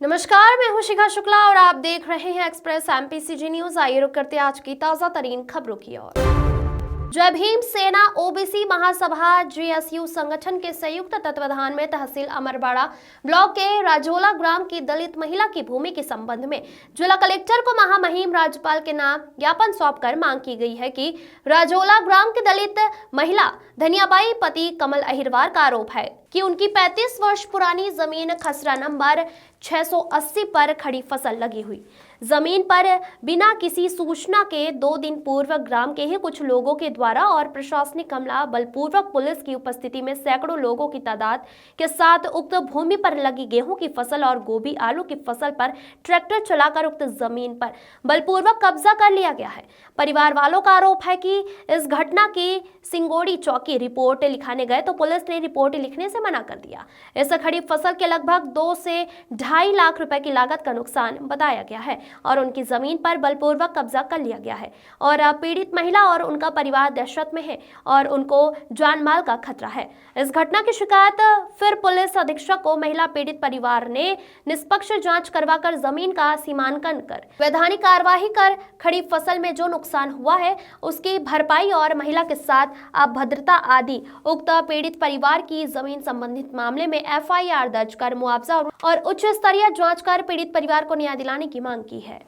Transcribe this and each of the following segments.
नमस्कार, मैं हूं शिखा शुक्ला और आप देख रहे हैं एक्सप्रेस एमपीसीजी न्यूज। आइए रुक करते आज की ताजा तरीन खबरों की ओर। जय भीम सेना ओबीसी महासभा जेएसयू संगठन के संयुक्त तत्वाधान में तहसील अमरवाड़ा ब्लॉक के राजोला ग्राम की दलित महिला की भूमि के संबंध में जिला कलेक्टर को महामहिम राज्यपाल के नाम ज्ञापन सौंपकर मांग की गई है कि राजोला ग्राम की दलित महिला धनियाबाई पति कमल अहिरवार का आरोप है कि उनकी 35 वर्ष पुरानी जमीन खसरा नंबर 680 पर खड़ी फसल लगी हुई जमीन पर बिना किसी सूचना के 2 दिन पूर्व ग्राम के ही कुछ लोगों के द्वारा और प्रशासनिक अमला बलपूर्वक पुलिस की उपस्थिति में सैकड़ों लोगों की तादाद के साथ उक्त भूमि पर लगी गेहूं की फसल और गोभी आलू की फसल पर ट्रैक्टर चलाकर उक्त जमीन पर बलपूर्वक कब्जा कर लिया गया है। परिवार वालों का आरोप है कि इस घटना की सिंगोड़ी चौकी रिपोर्ट लिखाने गए तो पुलिस ने रिपोर्ट लिखने से मना कर दिया। इस खड़ी फसल के लगभग 2 से 2.5 लाख रुपए की लागत का नुकसान बताया गया है और उनकी जमीन पर बलपूर्वक कब्जा कर लिया गया है और पीड़ित महिला और उनका परिवार दहशत में है और उनको जान माल का खतरा है। इस घटना की शिकायत फिर पुलिस अधीक्षक को महिला पीड़ित परिवार ने निष्पक्ष जांच करवाकर जमीन का सीमांकन कर वैधानिक कार्यवाही कर खड़ी फसल में जो नुकसान हुआ है उसकी भरपाई और महिला के साथ अभद्रता आदि उक्त पीड़ित परिवार की जमीन संबंधित मामले में एफआईआर दर्ज कर मुआवजा और उच्च स्तरीय जांच कर पीड़ित परिवार को न्याय दिलाने की मांग की है।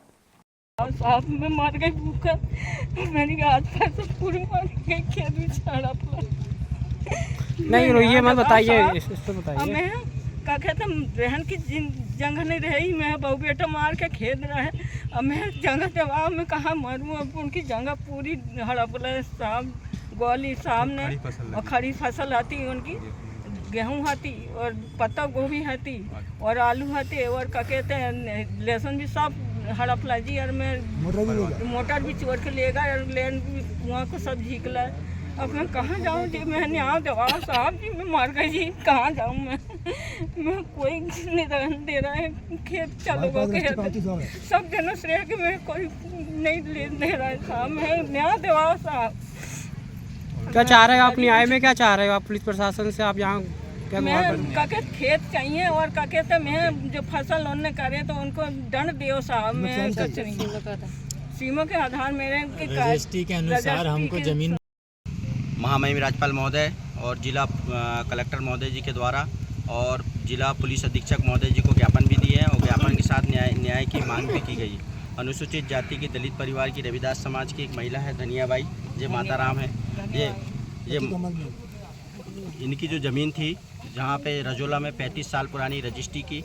साहब मैं मर गई भूखा, मैंने कहा आज पैसे पूरे मर गई, क्या बेचारा नहीं रोइए मत, बताइए इस पे बताइए। मैं का कहते रहन की जगह नहीं रही, मैं बहु बेटा मार के खेद रहे। अब मैं जगह जवाब में कहाँ मरूँ, अब उनकी जगह पूरी हड़प रहे साहब, गोली सामने और खड़ी फसल आती उनकी, गेहूँ आती और पत्ता गोभी आती और आलू आती और क्या कहते हैं लहसुन भी सब हड़प ला जी। और मैं मोटर भी चोर के ले गए और लेन भी कुआं को सब झीक ला। अब मैं कहाँ जाऊँ जी, मैं यहाँ जवाब साहब जी मैं मर गई जी, कहाँ जाऊँ मैं कोई निदान दे रहा है, खेत चलो खेत सब जनों से रह के मैं कोई नहीं ले दे रहा है साहब, मैं यहाँ जवाब साहब। क्या चाह रहे हो आप न्याय में, क्या चाह रहे हो आप पुलिस प्रशासन से? आप यहाँ क्या मैं खेत चाहिए और क्या कहते मैं जो फसल उन्होंने करे तो उनको दंड दियो साहब। मैं सीमा के आधार मेरे रजिस्ट्री के अनुसार हमको जमीन। महामहिम राज्यपाल महोदय और जिला कलेक्टर महोदय जी के द्वारा और जिला पुलिस अधीक्षक महोदय जी को ज्ञापन भी दिए हैं और ज्ञापन के साथ न्याय की मांग भी की गई। अनुसूचित जाति की दलित परिवार की रविदास समाज की एक महिला है धनियाबाई, ये माता राम है। ये इनकी जो ज़मीन थी जहाँ पे रजोला में 35 साल पुरानी रजिस्ट्री की,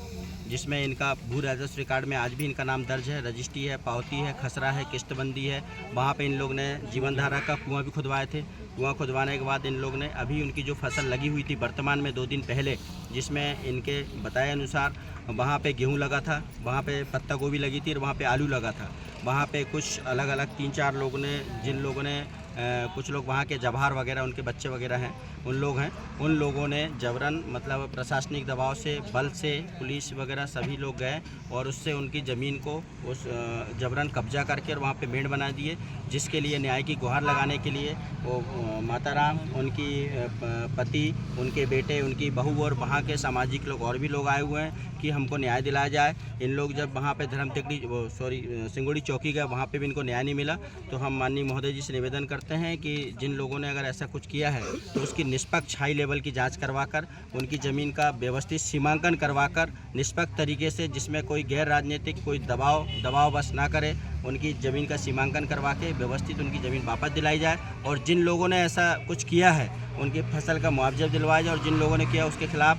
जिसमें इनका भू राजस्व रिकॉर्ड में आज भी इनका नाम दर्ज है, रजिस्ट्री है, पावती है, खसरा है, किस्तबंदी है। वहाँ पे इन लोग ने जीवन धारा का कुआं भी खुदवाए थे। कुआं खुदवाने के बाद इन लोग ने अभी उनकी जो फसल लगी हुई थी वर्तमान में 2 दिन पहले, जिसमें इनके बताए अनुसार वहाँ पे गेहूं लगा था, वहाँ पे पत्ता गोभी लगी थी और वहाँ पे आलू लगा था। वहाँ पे कुछ अलग अलग 3-4 लोग ने, जिन लोगों ने कुछ लोग वहाँ के जवाहर वगैरह उनके बच्चे वगैरह हैं, उन लोगों ने जबरन मतलब प्रशासनिक दबाव से, बल से, पुलिस वगैरह सभी लोग गए और उससे उनकी ज़मीन को उस जबरन कब्जा करके और वहाँ पे मेड़ बना दिए, जिसके लिए न्याय की गुहार लगाने के लिए वो माता राम, उनकी पति, उनके बेटे, उनकी बहू और वहाँ के सामाजिक लोग और भी लोग आए हुए हैं कि हमको न्याय दिलाया जाए। इन लोग जब वहाँ पे सिंगोड़ी चौकी गए, वहाँ पे भी इनको न्याय नहीं मिला। तो हम माननीय महोदय जी से निवेदन करते हैं कि जिन लोगों ने अगर ऐसा कुछ किया है तो उसकी निष्पक्ष हाई लेवल की जांच करवाकर उनकी ज़मीन का व्यवस्थित सीमांकन करवाकर निष्पक्ष तरीके से, जिसमें कोई गैर राजनीतिक कोई दबाव बस ना करे, उनकी ज़मीन का सीमांकन करवा के व्यवस्थित उनकी ज़मीन वापस दिलाई जाए और जिन लोगों ने ऐसा कुछ किया है उनकी फसल का मुआवजा दिलवाया जाए और जिन लोगों ने किया उसके खिलाफ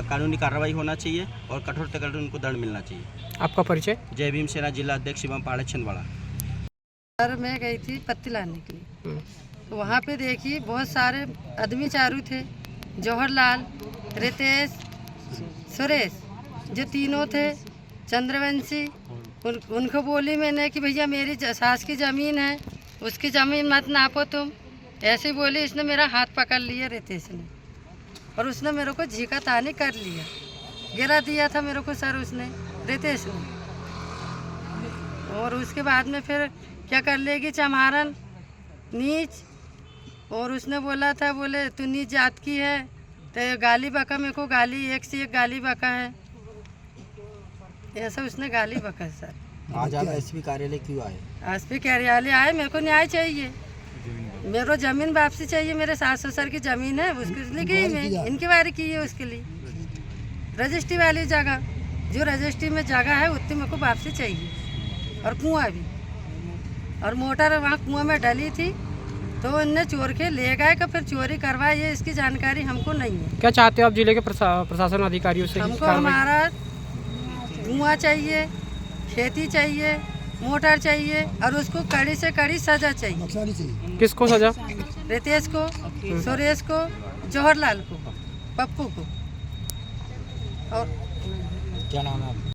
कानूनी कार्रवाई होना चाहिए और कठोर से कठोर उनको दंड मिलना चाहिए। आपका परिचय? जय भीम सेना जिला अध्यक्ष शिवम पहाड़ छिंदवाड़ा। सर मैं गई थी पत्ती लाने के लिए, तो वहाँ पे देखी बहुत सारे आदमी चारू थे, जवाहरलाल, रितेश, सुरेश, जो तीनों थे, चंद्रवंशी। उनको बोली मैंने कि भैया मेरी सास की ज़मीन है, उसकी ज़मीन मत नापो तुम, ऐसे बोली। इसने मेरा हाथ पकड़ लिया रितेश ने और उसने मेरे को झीका तानी कर लिया, गिरा दिया था मेरे को सर उसने, रितेश ने। और उसके बाद में फिर क्या कर लेगी चमारन नीच, और उसने बोला था, बोले तू नीच जात की है, तो गाली बका मेरे को, गाली एक से एक गाली बका है। ऐसा उसने गाली बका सर। आज आप एसपी कार्यालय क्यों आए? एसपी कार्यालय आए, मेरे को न्याय चाहिए, मेरे को जमीन वापसी चाहिए। मेरे सास ससुर की जमीन है, उसके लिए गई मैं, इनकी बारी की है, उसके लिए रजिस्ट्री वाली जगह, जो रजिस्ट्री में जगह है उतनी मेरे को वापसी चाहिए। और कुआं भी, और मोटर वहाँ कुआं में डली थी तो इनने चोर के ले गए कि फिर चोरी करवाई, ये इसकी जानकारी हमको नहीं है। क्या चाहते हो आप जिले के प्रशासन अधिकारियों से? हमको हमारा कुआं चाहिए, खेती चाहिए, मोटर चाहिए, और उसको कड़ी से कड़ी सजा चाहिए। किसको सजा? रितेश को, सुरेश को, जवाहरलाल को, पप्पू को। और क्या नाम है आपका?